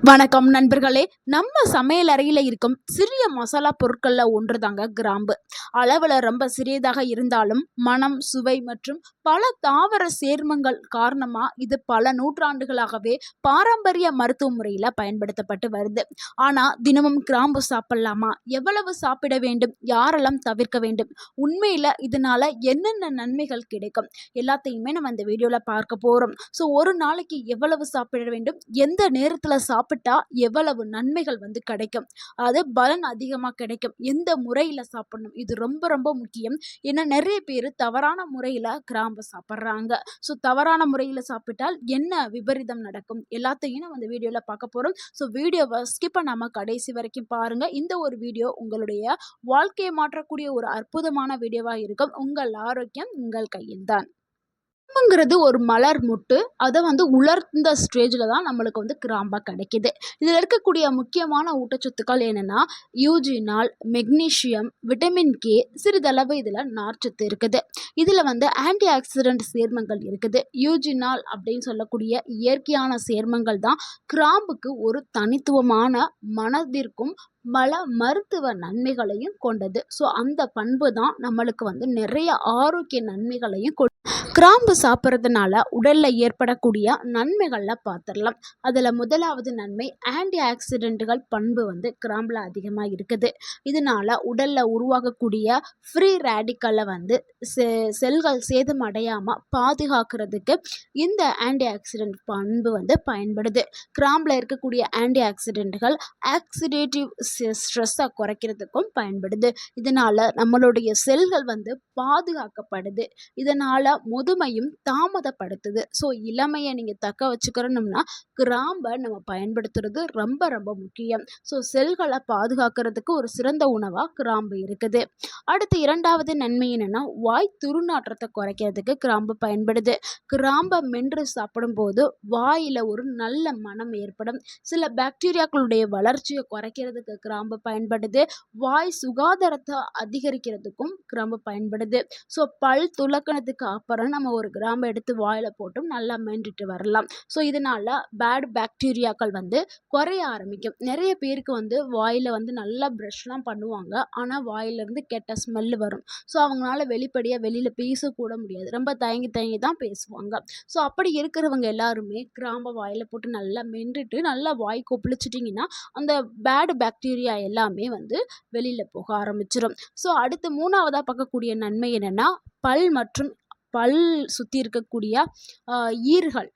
வணக்கம் நண்பர்களே. நம்ம சமையல் அறையில் இருக்கும் சிறிய மசாலா பொருட்கள்ல ஒன்று தாங்க கிராம்பு. அளவில் ரொம்ப சிறியதாக இருந்தாலும் மனம், சுவை மற்றும் பல தாவர சேர்மங்கள் காரணமா இது பல நூற்றாண்டுகளாகவே பாரம்பரிய மருத்துவ முறையில் பயன்படுத்தப்பட்டு வருது. ஆனால் தினமும் கிராம்பு சாப்பிடலாமா, எவ்வளவு சாப்பிட வேண்டும், யாரெல்லாம் தவிர்க்க வேண்டும், உண்மையில் இதனால என்னென்ன நன்மைகள் கிடைக்கும் எல்லாத்தையுமே நம்ம இந்த வீடியோவில் பார்க்க போகிறோம். ஸோ ஒரு நாளைக்கு எவ்வளவு சாப்பிட வேண்டும், எந்த நேரத்தில் சாப்பிட்டா எவ்வளவு நன்மைகள் கிடைக்கும், அது பலன் அதிகமாக கிடைக்கும், எந்த முறையில் சாப்பிடணும், இது ரொம்ப ரொம்ப முக்கியம். ஏன்னா நிறைய பேர் தவறான முறையில் கிராம்பு சாப்பிட்றாங்க. ஸோ தவறான முறையில் சாப்பிட்டால் என்ன விபரீதம் நடக்கும் எல்லாத்தையும் நம்ம இந்த வீடியோவில் பார்க்க போகிறோம். ஸோ வீடியோவை ஸ்கிப் பண்ணாமல் கடைசி வரைக்கும் பாருங்கள். இந்த ஒரு வீடியோ உங்களுடைய வாழ்க்கையை மாற்றக்கூடிய ஒரு அற்புதமான வீடியோவாக இருக்கும். உங்கள் ஆரோக்கியம் உங்கள் கையில்தான். கிராம்புங்கிறது ஒரு மலர் மொட்டு. அதை உலர்ந்த ஸ்டேஜில் தான் நம்மளுக்கு கிராம்பாக கிடைக்கிது. இதில் இருக்கக்கூடிய முக்கியமான ஊட்டச்சத்துக்கள் என்னென்னா யூஜினால், மெக்னீஷியம், விட்டமின் கே, சிறிதளவு இதில் நார்ச்சத்து இருக்குது. இதில் ஆன்டி ஆக்சிடென்ட் சேர்மங்கள் இருக்குது. யூஜினால் அப்படின்னு சொல்லக்கூடிய இயற்கையான சேர்மங்கள் தான் கிராம்புக்கு ஒரு தனித்துவமான மனதிற்கும் பல மருத்துவ நன்மைகளையும் கொண்டது. ஸோ அந்த பண்பு தான் நம்மளுக்கு நிறைய ஆரோக்கிய நன்மைகளையும் கிராம்பு சாப்பிட்றதுனால உடலில் ஏற்படக்கூடிய நன்மைகளில் பார்த்துடலாம். அதில் முதலாவது நன்மை ஆன்டி ஆக்சிடென்ட்டுகள் பண்பு கிராம்பில் அதிகமாக இருக்குது. இதனால் உடலில் உருவாகக்கூடிய ஃப்ரீ ரேடிக்கலை செல்கள் சேதம் அடையாமல் பாதுகாக்கிறதுக்கு இந்த ஆன்டி ஆக்சிடென்ட் பண்பு பயன்படுது. கிராம்பில் இருக்கக்கூடிய ஆன்டி ஆக்சிடென்ட்டுகள் ஆக்சிடேட்டிவ் ஸ்ட்ரெஸ்ஸை குறைக்கிறதுக்கும் பயன்படுது. இதனால் நம்மளுடைய செல்கள் பாதுகாக்கப்படுது. இதனால் முதுமையும் தாமதப்படுத்துது. ஸோ இளமையை நீங்கள் தக்க வச்சுக்கிறணும்னா கிராம்பை நம்ம பயன்படுத்துறது ரொம்ப ரொம்ப முக்கியம். ஸோ செல்களை பாதுகாக்கிறதுக்கு ஒரு சிறந்த உணவாக கிராம்பு இருக்குது. அடுத்து இரண்டாவது நன்மை என்னென்னா வாய் துர்நாற்றத்தை குறைக்கிறதுக்கு கிராம்பு பயன்படுது. கிராம்பை மென்று சாப்பிடும்போது வாயில் ஒரு நல்ல மனம் ஏற்படும். சில பாக்டீரியாக்களுடைய வளர்ச்சியை குறைக்கிறதுக்கு கிராம்பு பயன்படுது. வாய் சுகாதாரத்தை அதிகரிக்கிறதுக்கும் கிராம்பு பயன்படுது. ஸோ பல் துலக்கணத்துக்கு அப்புறம் நம்ம ஒரு கிராம்பை எடுத்து வாயில் போட்டும் நல்லா மென்றுட்டு வரலாம். ஸோ இதனால் பேட் பாக்டீரியாக்கள் குறைய ஆரம்பிக்கும். நிறைய பேருக்கு வாயில் நல்லா ப்ரஷ்லாம் பண்ணுவாங்க. ஆனால் வாயிலிருந்து கெட்ட ஸ்மெல்லு வரும். ஸோ அவங்களால வெளிப்படையாக வெளியில் பேசக்கூட முடியாது. ரொம்ப தயங்கி தயங்கி தான் பேசுவாங்க. ஸோ அப்படி இருக்கிறவங்க எல்லாருமே கிராம்பை வாயில் போட்டு நல்லா மென்றுட்டு நல்லா வாய் கொப்பளிச்சிட்டிங்கன்னா அந்த பேட் பாக்டீரியா எல்லாமே வெளியில் போக ஆரம்பிச்சிடும். ஸோ அடுத்து மூணாவதாக பார்க்கக்கூடிய நன்மை என்னென்னா பல் சுற்றி இருக்கக்கூடிய ஈர்கள்,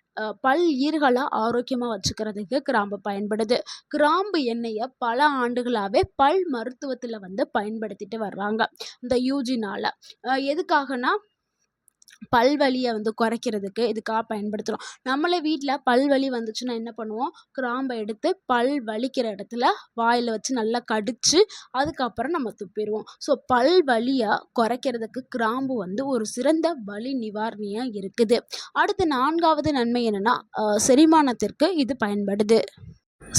பல் ஈர்களை ஆரோக்கியமாக வச்சுக்கிறதுக்கு கிராம்பு பயன்படுது. கிராம்பு எண்ணெயை பல ஆண்டுகளாகவே பல் மருத்துவத்தில் பயன்படுத்திட்டு வர்றாங்க. இந்த யூஜினால் எதுக்காகனா பல்வலியை குறைக்கிறதுக்கு இதுக்காக பயன்படுத்துகிறோம். நம்மளே வீட்டில் பல்வலி வந்துச்சுன்னா என்ன பண்ணுவோம், கிராம்பை எடுத்து பல் வலிக்கிற இடத்துல வாயில் வச்சு நல்லா கடித்து அதுக்கப்புறம் நம்ம துப்பிடுவோம். ஸோ பல்வலியை குறைக்கிறதுக்கு கிராம்பு ஒரு சிறந்த வலி நிவாரணியாக இருக்குது. அடுத்து நான்காவது நன்மை என்னென்னா செரிமானத்திற்கு இது பயன்படுது.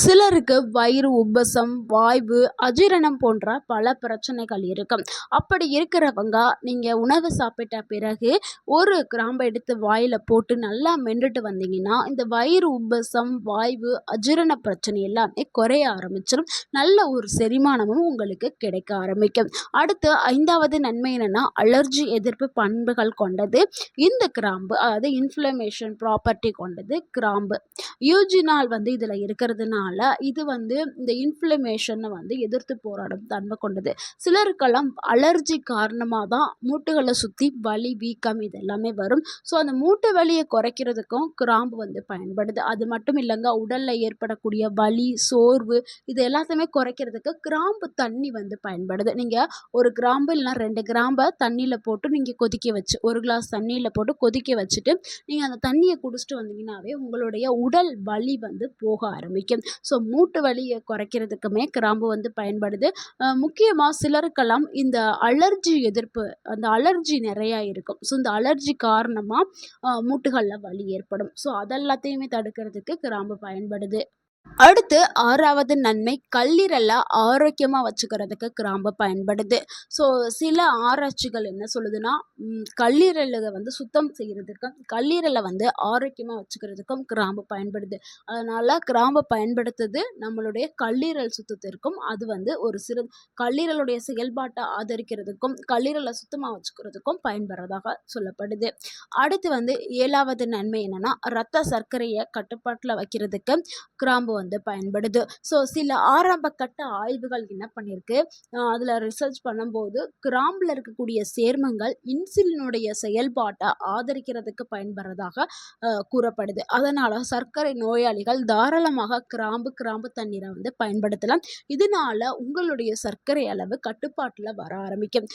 சிலருக்கு வயிறு உப்பசம், வாய்வு, அஜீரணம் போன்ற பல பிரச்சனைகள் இருக்கும். அப்படி இருக்கிறவங்க நீங்கள் உணவு சாப்பிட்ட பிறகு ஒரு கிராம்பை எடுத்து வாயில் போட்டு நல்லா மென்றுட்டு வந்தீங்கன்னா இந்த வயிறு உப்பசம், வாய்வு, அஜீரண பிரச்சனை எல்லாமே குறைய ஆரம்பிச்சிடும். நல்ல ஒரு செரிமானமும் உங்களுக்கு கிடைக்க ஆரம்பிக்கும். அடுத்து ஐந்தாவது நன்மை என்னென்னா அலர்ஜி எதிர்ப்பு பண்புகள் கொண்டது இந்த கிராம்பு. அதாவது இன்ஃப்ளமேஷன் ப்ராப்பர்ட்டி கொண்டது கிராம்பு. யூஜினால் இதில் இருக்கிறதுனால இது இந்த இன்ஃப்ளமேஷனை எதிர்த்து போராடும் தன்மை கொண்டது. சிலருக்கெல்லாம் அலர்ஜி காரணமாக தான் மூட்டுகளை சுற்றி வலி, வீக்கம் இதெல்லாமே வரும். ஸோ அந்த மூட்டு வலியை குறைக்கிறதுக்கும் கிராம்பு பயன்படுது. அது மட்டும் இல்லைங்க, உடலில் ஏற்படக்கூடிய வலி, சோர்வு இது எல்லாத்தையுமே குறைக்கிறதுக்கு கிராம்பு தண்ணி பயன்படுது. நீங்கள் ஒரு கிராம்பு இல்லைனா 2 கிராம்பை தண்ணியில் போட்டு நீங்கள் கொதிக்க வச்சு, ஒரு கிளாஸ் தண்ணியில் போட்டு கொதிக்க வச்சுட்டு நீங்கள் அந்த தண்ணியை குடிச்சிட்டு வந்தீங்கன்னாவே உங்களுடைய உடல் வலி போக ஆரம்பிக்கும். ஸோ மூட்டு வலியை குறைக்கிறதுக்குமே கிராம்பு பயன்படுது. முக்கியமாக சிலருக்கெல்லாம் இந்த அலர்ஜி எதிர்ப்பு, அந்த அலர்ஜி நிறையா இருக்கும். ஸோ இந்த அலர்ஜி காரணமாக மூட்டுகளில் வலி ஏற்படும். ஸோ அதெல்லாத்தையுமே தடுக்கிறதுக்கு கிராம்பு பயன்படுது. அடுத்து 6வது நன்மை கல்லீரல ஆரோக்கியமா வச்சுக்கிறதுக்கு கிராம்பு பயன்படுது. ஸோ சில ஆராய்ச்சிகள் என்ன சொல்லுதுன்னா, கல்லீரல வந்து சுத்தம் செய்யறதுக்கும், கல்லீரல வந்து ஆரோக்கியமா வச்சுக்கிறதுக்கும் கிராம்பு பயன்படுது. அதனால கிராம்பு பயன்படுத்துது நம்மளுடைய கல்லீரல் சுத்தத்திற்கும், அது வந்து ஒரு கல்லீரலுடைய செயல்பாட்ட ஆதரிக்கிறதுக்கும், கல்லீரல சுத்தமா வச்சுக்கிறதுக்கும் பயன்படுறதாக சொல்லப்படுது. அடுத்து வந்து 7வது நன்மை என்னன்னா, ரத்த சர்க்கரைய கட்டுப்பாட்டுல வைக்கிறதுக்கு கிராம்பு வந்து பயன்படுது. ஸோ சில ஆரம்ப கட்ட ஆய்வுகள் என்ன பண்ணியிருக்கு, அதில் ரிசர்ச் பண்ணும்போது கிராம்பில் இருக்கக்கூடிய சேர்மங்கள் இன்சுலினுடைய செயல்பாட்டை ஆதரிக்கிறதுக்கு பயன்படுறதாக கூறப்படுது. அதனால் சர்க்கரை நோயாளிகள் தாராளமாக கிராம்பு தண்ணீரை வந்து பயன்படுத்தலாம். இதனால உங்களுடைய சர்க்கரை அளவு கட்டுப்பாட்டில் வர ஆரம்பிக்கும்.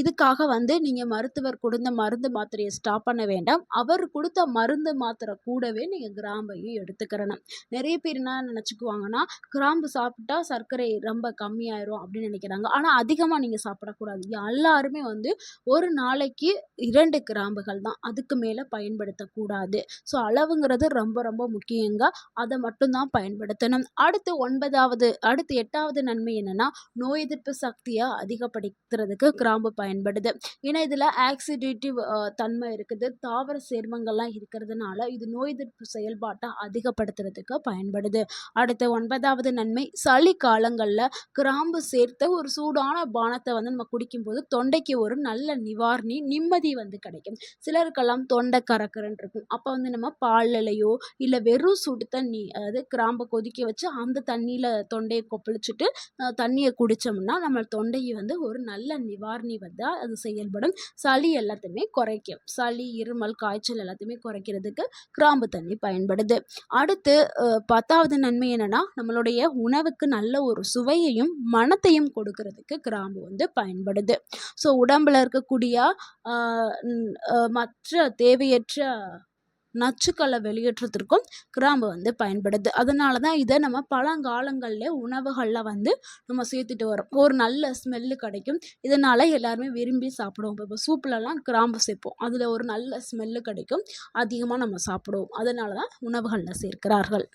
இதுக்காக வந்து நீங்கள் மருத்துவர் கொடுத்த மருந்து மாத்திரையை ஸ்டாப் பண்ண வேண்டாம். அவர் கொடுத்த மருந்து மாத்திரை கூடவே நீங்கள் கிராம்பையும் எடுத்துக்கிறணும். நிறைய பேர் என்ன நினச்சிக்குவாங்கன்னா, கிராம்பு சாப்பிட்டா சர்க்கரை ரொம்ப கம்மியாயிரும் அப்படின்னு நினைக்கிறாங்க. ஆனால் அதிகமாக நீங்கள் சாப்பிடக்கூடாது. எல்லாருமே வந்து ஒரு நாளைக்கு 2 கிராம்புகள் தான், அதுக்கு மேலே பயன்படுத்தக்கூடாது. ஸோ அளவுங்கிறது ரொம்ப ரொம்ப முக்கியங்க. அதை மட்டும்தான் பயன்படுத்தணும். அடுத்து 8வது நன்மை என்னன்னா, நோய் எதிர்ப்பு சக்தியை அதிகப்படுத்துறதுக்கு கிராம்பு பயன்படுது. ஏன்னா இதில் ஆக்சிடேட்டிவ் தன்மை இருக்குது, தாவர சேர்மங்கள்லாம் இருக்கிறதுனால இது நோய் எதிர்ப்பு செயல்பாட்டை அதிகப்படுத்துறதுக்கு பயன்படுது. அடுத்த 9வது நன்மை, சளி காலங்களில் கிராம்பு சேர்த்த ஒரு சூடான பானத்தை வந்து நம்ம குடிக்கும்போது தொண்டைக்கு ஒரு நல்ல நிம்மதி வந்து கிடைக்கும். சிலருக்கெல்லாம் தொண்டை கரக்கரன்னு இருக்கும். அப்போ வந்து நம்ம பால்லையோ இல்லை வெறும் சுடு தண்ணி, அதாவது கிராம்பை கொதிக்க வச்சு அந்த தண்ணியில் தொண்டையை கொப்பளிச்சுட்டு தண்ணியை குடித்தோம்னா நம்ம தொண்டையை வந்து ஒரு நல்ல நிவாரணி வந்து அது செயல்படும். சளி எல்லாத்தையுமே குறைக்கும். சளி, இருமல், காய்ச்சல் எல்லாத்தையுமே குறைக்கிறதுக்கு கிராம்பு தண்ணி பயன்படுது. அடுத்து 10வது நன்மை என்னன்னா, நம்மளுடைய உணவுக்கு நல்ல ஒரு சுவையையும் மணத்தையும் கொடுக்கறதுக்கு கிராம்பு வந்து பயன்படுது. ஸோ உடம்புல இருக்கக்கூடிய மற்ற தேவையற்ற நச்சுக்களை வெளியேற்றத்திற்கும் கிராம்பு வந்து பயன்படுது. அதனால தான் இதை நம்ம பழங்காலங்களில் உணவுகளில் வந்து நம்ம சேர்த்துட்டு வரோம். ஒரு நல்ல ஸ்மெல்லு கிடைக்கும். இதனால் எல்லாருமே விரும்பி சாப்பிடுவோம். இப்போ சூப்லலாம் கிராம்பு சேர்ப்போம், அதில் ஒரு நல்ல ஸ்மெல்லு கிடைக்கும், அதிகமாக நம்ம சாப்பிடுவோம். அதனால தான் உணவுகளில் சேர்க்கிறார்கள்.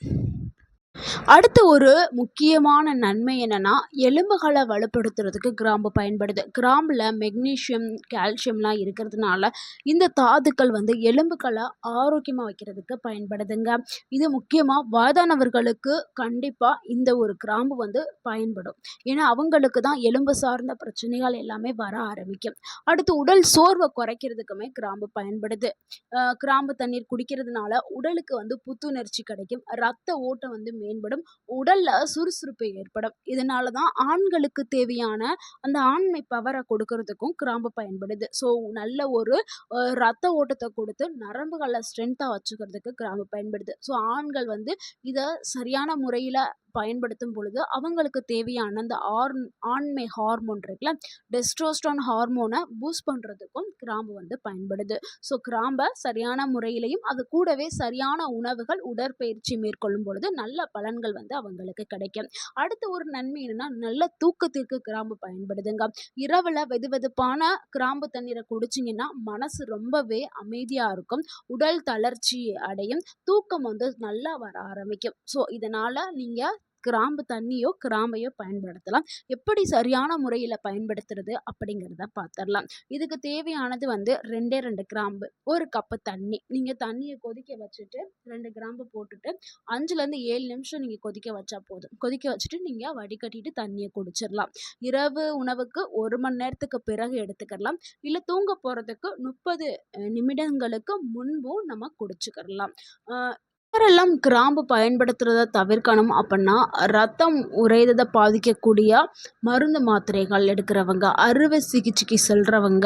அடுத்து ஒரு முக்கியமான நன்மை என்னன்னா, எலும்புகளை வலுப்படுத்துறதுக்கு கிராம்பு பயன்படுது. கிராம்பில் மெக்னீசியம், கால்சியம்லாம் இருக்கிறதுனால இந்த தாதுக்கள் வந்து எலும்புகளை ஆரோக்கியமாக வைக்கிறதுக்கு பயன்படுதுங்க. இது முக்கியமாக வயதானவர்களுக்கு கண்டிப்பாக இந்த ஒரு கிராம்பு வந்து பயன்படும். ஏன்னா அவங்களுக்கு தான் எலும்பு சார்ந்த பிரச்சனைகள் எல்லாமே வர ஆரம்பிக்கும். அடுத்து உடல் சோர்வை குறைக்கிறதுக்குமே கிராம்பு பயன்படுது. கிராம்பு தண்ணீர் குடிக்கிறதுனால உடலுக்கு வந்து புத்துணர்ச்சி கிடைக்கும், ரத்த ஓட்டம் வந்து மேம்படும், உடல்ல சுறுசுறுப்பு ஏற்படும். இதனால தான் ஆண்களுக்கு தேவையான அந்த ஆண்மை பவரை கொடுக்கறதுக்கும் கிராம்பு பயன்படுது. ஸோ நல்ல ஒரு ரத்த ஓட்டத்தை கொடுத்து நரம்புகளை ஸ்ட்ரென்த்தாக வச்சுக்கிறதுக்கு கிராம்பு பயன்படுது. ஸோ ஆண்கள் வந்து இதை சரியான முறையில் பயன்படுத்தும் பொழுது அவங்களுக்கு தேவையான அந்த ஆண்மை ஹார்மோன் இருக்குல்ல, டெஸ்டோஸ்டரோன் ஹார்மோனை பூஸ்ட் பண்ணுறதுக்கும் கிராம்பு வந்து பயன்படுது. ஸோ கிராம்பை சரியான முறையிலையும் அது கூடவே சரியான உணவுகள், உடற்பயிற்சி மேற்கொள்ளும் பொழுது நல்ல பலன்கள் வந்து அவங்களுக்கு கிடைக்கும். அடுத்த ஒரு நன்மை என்னன்னா, நல்ல தூக்கத்திற்கு கிராம்பு பயன்படுதுங்க. இரவில் வெதுவெதுப்பான கிராம்பு தண்ணீரை குடிச்சிங்கன்னா மனசு ரொம்பவே அமைதியாக இருக்கும், உடல் தளர்ச்சி அடையும், தூக்கம் வந்து நல்லா வர ஆரம்பிக்கும். ஸோ இதனால் நீங்கள் கிராம்பு தண்ணியோ கிராம்பையோ பயன்படுத்தலாம். எப்படி சரியான முறையில் பயன்படுத்துறது அப்படிங்கிறத பார்த்துடலாம். இதுக்கு தேவையானது வந்து 2 கிராம்பு, 1 கப்பு தண்ணி. நீங்கள் தண்ணியை கொதிக்க வச்சுட்டு 2 கிராம்பு போட்டுட்டு 5லேருந்து 7 நிமிஷம் நீங்கள் கொதிக்க வச்சா போதும். கொதிக்க வச்சுட்டு நீங்கள் வடிகட்டிட்டு தண்ணியை குடிச்சிடலாம். இரவு உணவுக்கு 1 மணி நேரத்துக்கு பிறகு எடுத்துக்கலாம். இல்லை தூங்க போகிறதுக்கு 30 நிமிடங்களுக்கு முன்பும் நம்ம குடிச்சுக்கிடலாம். யாரெல்லாம் கிராம்பு பயன்படுத்துறத தவிர்க்கணும் அப்படின்னா, ரத்தம் உறைததை பாதிக்கக்கூடிய மருந்து மாத்திரைகள் எடுக்கிறவங்க, அறுவை சிகிச்சைக்கு செல்றவங்க,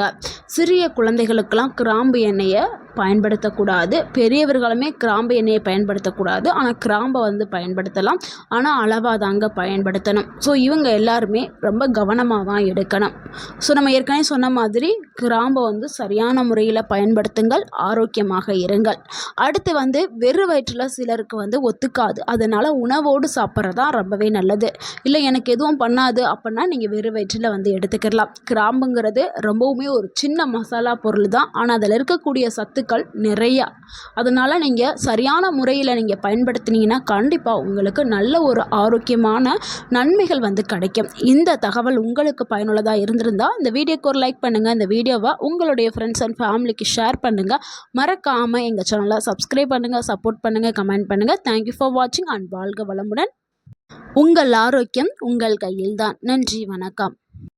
சிறிய குழந்தைகளுக்கெல்லாம் கிராம்பு எண்ணெயை பயன்படுத்தக்கூடாது. பெரியவர்களுமே கிராம்பு எண்ணெயை பயன்படுத்தக்கூடாது. ஆனால் கிராம்பை வந்து பயன்படுத்தலாம், ஆனால் அளவாக தாங்க பயன்படுத்தணும். ஸோ இவங்க எல்லாருமே ரொம்ப கவனமாக தான் எடுக்கணும். ஸோ நம்ம ஏற்கனவே சொன்ன மாதிரி கிராம்பை வந்து சரியான முறையில் பயன்படுத்துங்கள், ஆரோக்கியமாக இருங்கள். அடுத்து வந்து வெறும் வயிற்றில் சிலருக்கு வந்து ஒத்துக்காது. அதனால் உணவோடு சாப்பிட்றது தான் ரொம்பவே நல்லது. இல்லை எனக்கு எதுவும் பண்ணாது அப்படின்னா நீங்கள் வெறும் வயிற்றில் வந்து எடுத்துக்கலாம். கிராம்புங்கிறது ரொம்பவுமே ஒரு சின்ன மசாலா பொருள் தான், ஆனால் அதில் இருக்கக்கூடிய சத்துக்கள் சத்துக்கள் நிறையா. அதனால் நீங்கள் சரியான முறையில் நீங்கள் பயன்படுத்தினீங்கன்னா கண்டிப்பாக உங்களுக்கு நல்ல ஒரு ஆரோக்கியமான நன்மைகள் கிடைக்கும். இந்த தகவல் உங்களுக்கு பயனுள்ளதாக இருந்திருந்தால் இந்த வீடியோக்கு ஒரு லைக் பண்ணுங்கள். இந்த வீடியோவை உங்களுடைய ஃப்ரெண்ட்ஸ் அண்ட் ஃபேமிலிக்கு ஷேர் பண்ணுங்கள். மறக்காமல் எங்கள் சேனலை சப்ஸ்கிரைப் பண்ணுங்கள், சப்போர்ட் பண்ணுங்கள், கமெண்ட் பண்ணுங்கள். தேங்க்யூ ஃபார் வாட்சிங் அண்ட் வாழ்க வளமுடன். உங்கள் ஆரோக்கியம் உங்கள் கையில்தான். நன்றி, வணக்கம்.